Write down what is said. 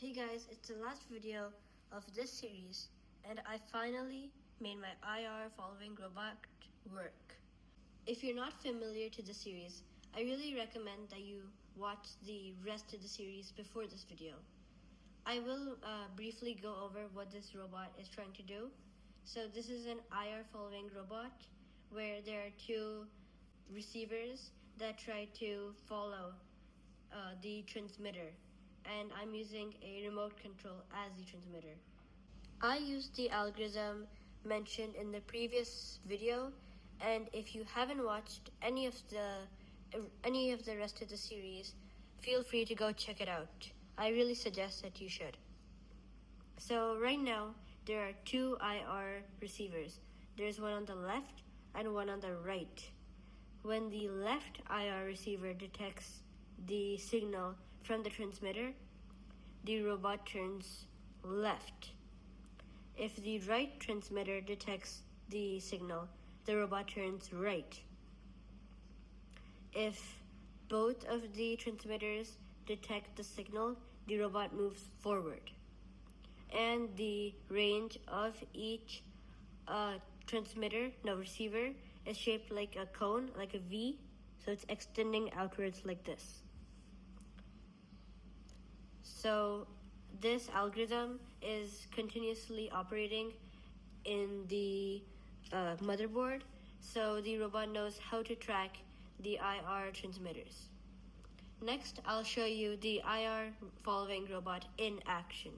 Hey guys, it's the last video of this series and I finally made my IR following robot work. If you're not familiar to the series, I really recommend that you watch the rest of the series before this video. I will briefly go over what this robot is trying to do. So this is an IR following robot where there are two receivers that try to follow the transmitter, and I'm using a remote control as the transmitter. I used the algorithm mentioned in the previous video, and if you haven't watched any of the rest of the series, feel free to go check it out. I really suggest that you should. So right now there are two IR receivers. There's one on the left and one on the right. When the left IR receiver detects the signal from the transmitter, the robot turns left. If the right transmitter detects the signal, the robot turns right. If both of the transmitters detect the signal, the robot moves forward. And the range of each receiver is shaped like a cone, like a V, so it's extending outwards like this. So this algorithm is continuously operating in the motherboard, so the robot knows how to track the IR transmitters. Next, I'll show you the IR following robot in action.